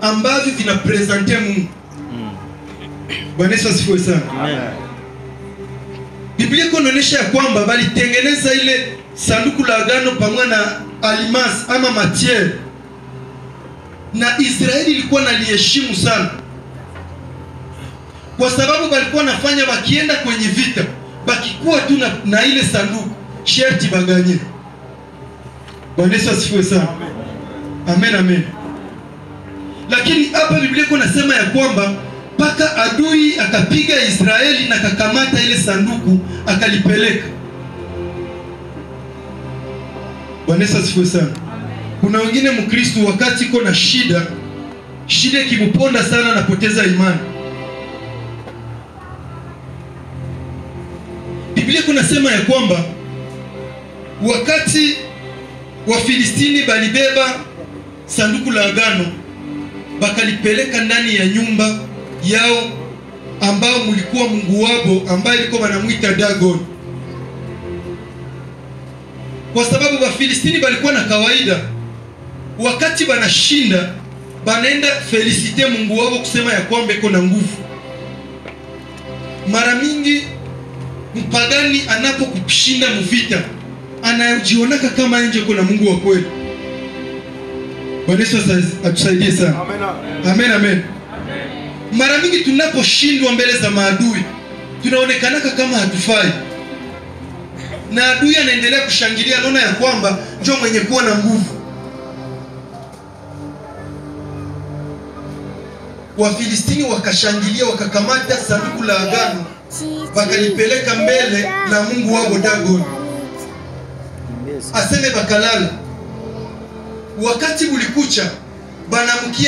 ambavyo vinapresente Mungu. Bwana Yesu asifiwe sana. Amen. Biblia inaonyesha ya kwamba balitengeneza ile sanduku la agano pamoja na almasi ama matiere, na Israeli ilikuwa naliheshimu sana, kwa sababu walikuwa nafanya wakienda kwenye vita, bakikuwa tu na ile sanduku sherti baganye. Bwana Yesu asifiwe sana. Amen, amen. Lakini hapa Biblia inasema ya kwamba paka adui akapiga Israeli na kakamata ile sanduku akalipeleka. Bwana Yesu asifiwe sana. Kuna wengine Mkristo wakati iko na shida kimuponda sana, anapoteza imani. Biblia inasema ya kwamba wakati Wafilistini balibeba sanduku la agano bakalipeleka ndani ya nyumba yao ambao mulikuwa mungu wabo ambaye ilikuwa wanamuita Dagon. Kwa sababu Wafilistini balikuwa na kawaida, wakati banashinda banaenda felicite mungu wabo kusema ya kwamba iko na nguvu. Mara mingi mpagani anapokushinda mvita anajionaka kama nje kuna Mungu wa kweli. Bwana Yesu atusaidie sana. Amen, amen. Mara mingi tunaposhindwa mbele za maadui tunaonekanaka kama hatufai, na adui anaendelea kushangilia, anaona ya kwamba njoo mwenye kuwa na nguvu. Wafilistini wakashangilia, wakakamata sanduku la agano wakalipeleka mbele na mungu wao Dagon. Aseme bakalala. Wakati ulikucha banamukia